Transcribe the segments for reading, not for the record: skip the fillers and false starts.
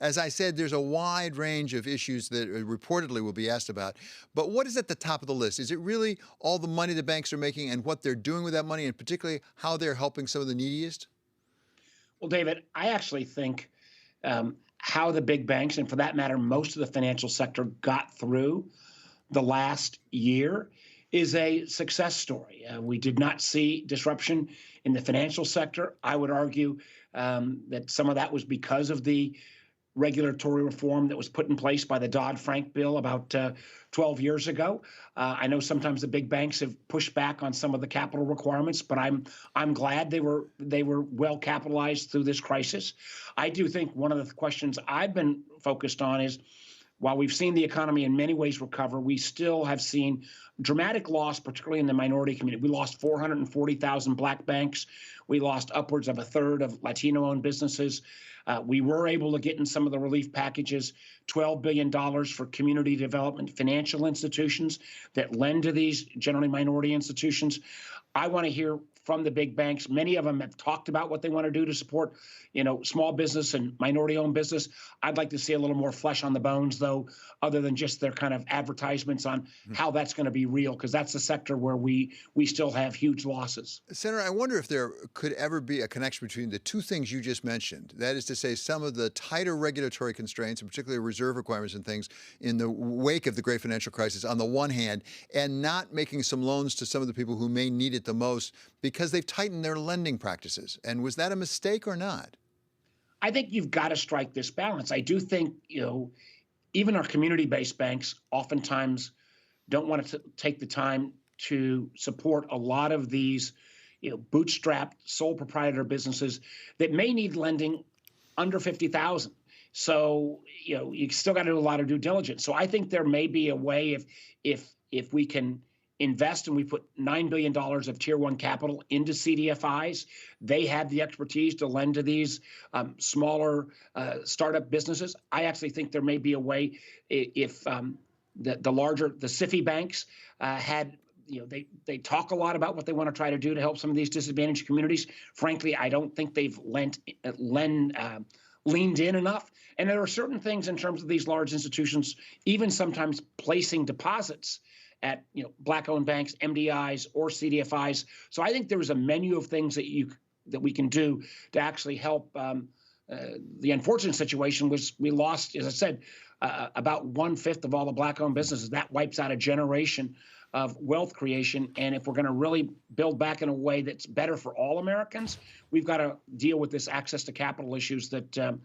As I said, there's a wide range of issues that reportedly will be asked about. But what is at the top of the list? Is it really all the money the banks are making and what they're doing with that money, and particularly how they're helping some of the neediest? Well, David, I actually think how the big banks, and for that matter, most of the financial sector got through the last year is a success story. We did not see disruption in the financial sector. I would argue that some of that was because of the regulatory reform that was put in place by the Dodd-Frank bill about 12 years ago. I know sometimes the big banks have pushed back on some of the capital requirements, but I'm glad they were well capitalized through this crisis. I do think one of the questions I've been focused on is, while we've seen the economy in many ways recover, we still have seen dramatic loss, particularly in the minority community. We lost 440,000 black banks. We lost upwards of a third of Latino-owned businesses. We were able to get in some of the relief packages, $12 billion for community development financial institutions that lend to these generally minority institutions. I want to hear from the big banks. Many of them have talked about what they want to do to support, small business and minority-owned business. I'd like to see a little more flesh on the bones, though, other than just their kind of advertisements on how that's going to be real, because that's a sector where we still have huge losses. Senator, I wonder if there could ever be a connection between the two things you just mentioned. That is to say, some of the tighter regulatory constraints, and particularly reserve requirements and things in the wake of the great financial crisis on the one hand, and not making some loans to some of the people who may need it the most because they've tightened their lending practices. And was that a mistake or not? I think you've got to strike this balance. I do think, even our community-based banks oftentimes don't want to take the time to support a lot of these, bootstrapped sole proprietor businesses that may need lending under 50,000. So, you still got to do a lot of due diligence. So I think there may be a way if we can invest and we put $9 billion of Tier 1 capital into CDFIs. They have the expertise to lend to these smaller startup businesses. I actually think there may be a way if the larger, the SIFI banks had, they talk a lot about what they want to try to do to help some of these disadvantaged communities. Frankly, I don't think they've leaned in enough. And there are certain things in terms of these large institutions, even sometimes placing deposits at black-owned banks, MDIs, or CDFIs. So I think there's a menu of things that we can do to actually help. The unfortunate situation was we lost, as I said, about 1/5 of all the black-owned businesses. That wipes out a generation of wealth creation. And if we're going to really build back in a way that's better for all Americans, we've got to deal with this access to capital issues that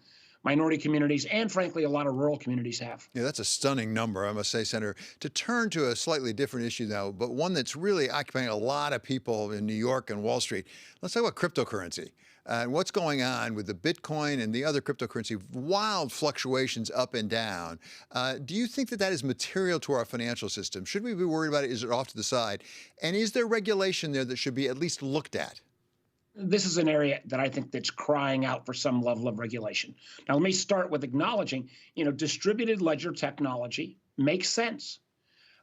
minority communities and, frankly, a lot of rural communities have. Yeah, that's a stunning number, I must say, Senator. To turn to a slightly different issue now, but one that's really occupying a lot of people in New York and Wall Street, let's talk about cryptocurrency and what's going on with the Bitcoin and the other cryptocurrency, wild fluctuations up and down. Do you think that is material to our financial system? Should we be worried about it? Is it off to the side? And is there regulation there that should be at least looked at? This is an area that I think that's crying out for some level of regulation. Now, let me start with acknowledging, distributed ledger technology makes sense,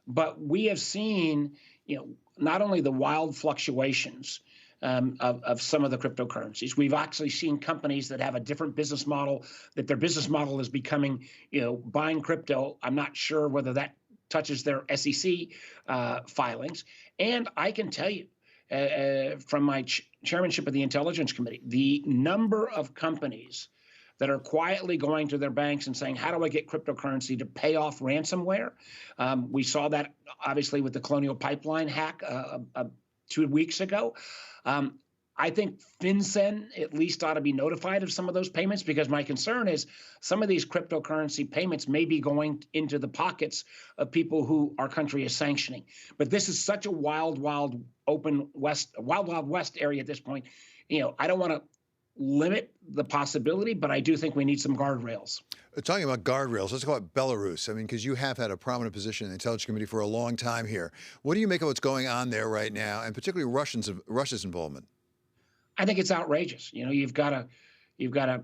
but we have seen, not only the wild fluctuations of some of the cryptocurrencies, we've actually seen companies that have a different business model, that their business model is becoming, buying crypto. I'm not sure whether that touches their SEC filings. And I can tell you, from my chairmanship of the Intelligence Committee, the number of companies that are quietly going to their banks and saying, how do I get cryptocurrency to pay off ransomware? We saw that, obviously, with the Colonial Pipeline hack 2 weeks ago. I think FinCEN at least ought to be notified of some of those payments, because my concern is some of these cryptocurrency payments may be going into the pockets of people who our country is sanctioning. But this is such a wild west area at this point. I don't want to limit the possibility, but I do think we need some guardrails. Talking about guardrails, let's talk about Belarus. I mean, because you have had a prominent position in the Intelligence Committee for a long time here. What do you make of what's going on there right now, and particularly Russia's involvement? I think it's outrageous. You've got a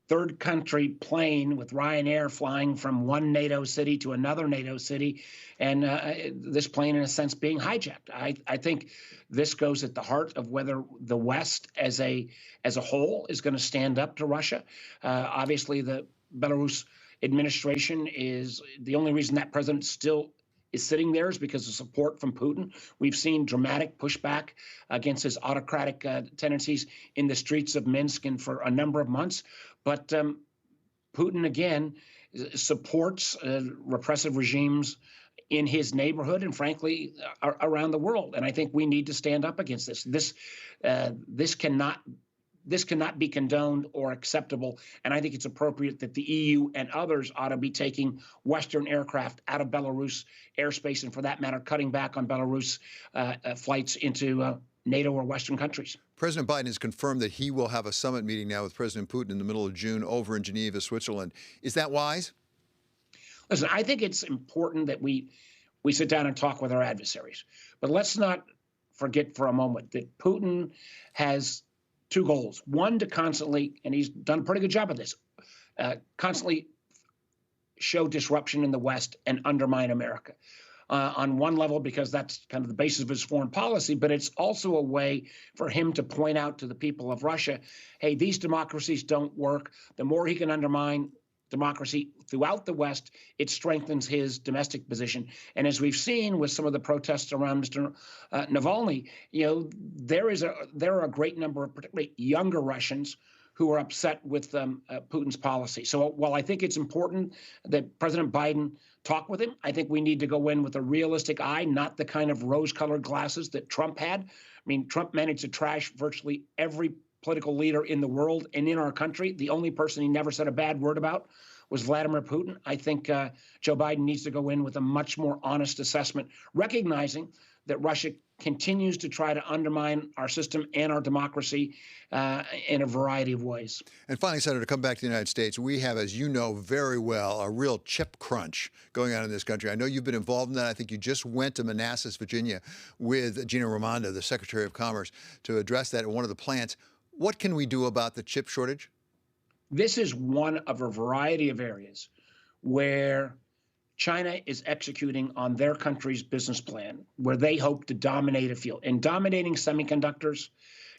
third country plane with Ryanair flying from one NATO city to another NATO city, and this plane, in a sense, being hijacked. I think this goes at the heart of whether the West, as a whole, is going to stand up to Russia. Obviously, the Belarus administration is the only reason that president still is sitting there is because of support from Putin. We've seen dramatic pushback against his autocratic tendencies in the streets of Minsk and for a number of months. But Putin, again, supports repressive regimes in his neighborhood and, frankly, around the world. And I think we need to stand up against this. This cannot be condoned or acceptable. And I think it's appropriate that the EU and others ought to be taking Western aircraft out of Belarus airspace, and for that matter, cutting back on Belarus flights into NATO or Western countries. President Biden has confirmed that he will have a summit meeting now with President Putin in the middle of June over in Geneva, Switzerland. Is that wise? Listen, I think it's important that we sit down and talk with our adversaries. But let's not forget for a moment that Putin has two goals. One, to constantly, and he's done a pretty good job of this, constantly show disruption in the West and undermine America. On one level, because that's kind of the basis of his foreign policy, but it's also a way for him to point out to the people of Russia, hey, these democracies don't work. The more he can undermine democracy throughout the West, it strengthens his domestic position. And as we've seen with some of the protests around Mr. Navalny, there are a great number of particularly younger Russians who are upset with Putin's policy. So while I think it's important that President Biden talk with him, I think we need to go in with a realistic eye, not the kind of rose-colored glasses that Trump had. I mean, Trump managed to trash virtually every political leader in the world and in our country. The only person he never said a bad word about was Vladimir Putin. I think Joe Biden needs to go in with a much more honest assessment, recognizing that Russia continues to try to undermine our system and our democracy in a variety of ways. And finally, Senator, to come back to the United States, we have, as you know very well, a real chip crunch going on in this country. I know you've been involved in that. I think you just went to Manassas, Virginia, with Gina Raimondo, the Secretary of Commerce, to address that at one of the plants. What can we do about the chip shortage? This is one of a variety of areas where China is executing on their country's business plan, where they hope to dominate a field. And dominating semiconductors,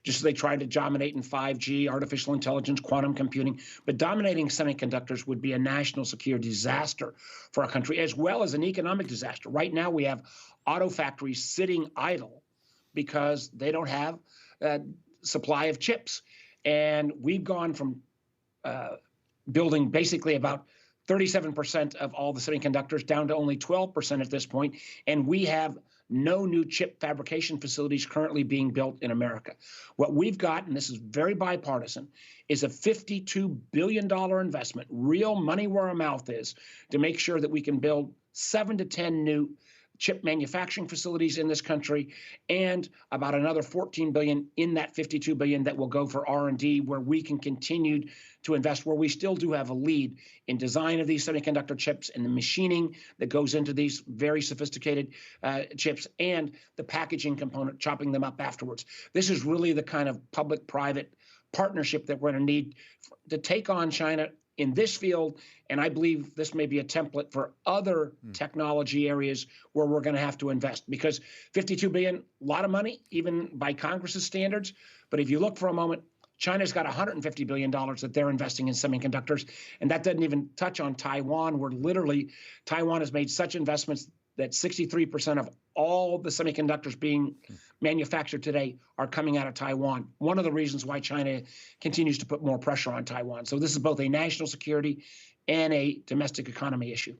just as they tried to dominate in 5G, artificial intelligence, quantum computing, but dominating semiconductors would be a national security disaster for our country, as well as an economic disaster. Right now, we have auto factories sitting idle because they don't have supply of chips. And we've gone from building basically about 37% of all the semiconductors down to only 12% at this point. And we have no new chip fabrication facilities currently being built in America. What we've got, and this is very bipartisan, is a $52 billion investment, real money where our mouth is, to make sure that we can build 7 to 10 new chip manufacturing facilities in this country, and about another $14 billion in that $52 billion that will go for R&D, where we can continue to invest, where we still do have a lead in design of these semiconductor chips and the machining that goes into these very sophisticated chips, and the packaging component, chopping them up afterwards. This is really the kind of public-private partnership that we're going to need to take on China in this field, and I believe this may be a template for other technology areas where we're going to have to invest, because $52 billion, a lot of money, even by Congress's standards. But if you look for a moment, China's got $150 billion that they're investing in semiconductors, and that doesn't even touch on Taiwan, where literally Taiwan has made such investments that 63% of all the semiconductors being manufactured today are coming out of Taiwan. One of the reasons why China continues to put more pressure on Taiwan. So this is both a national security and a domestic economy issue.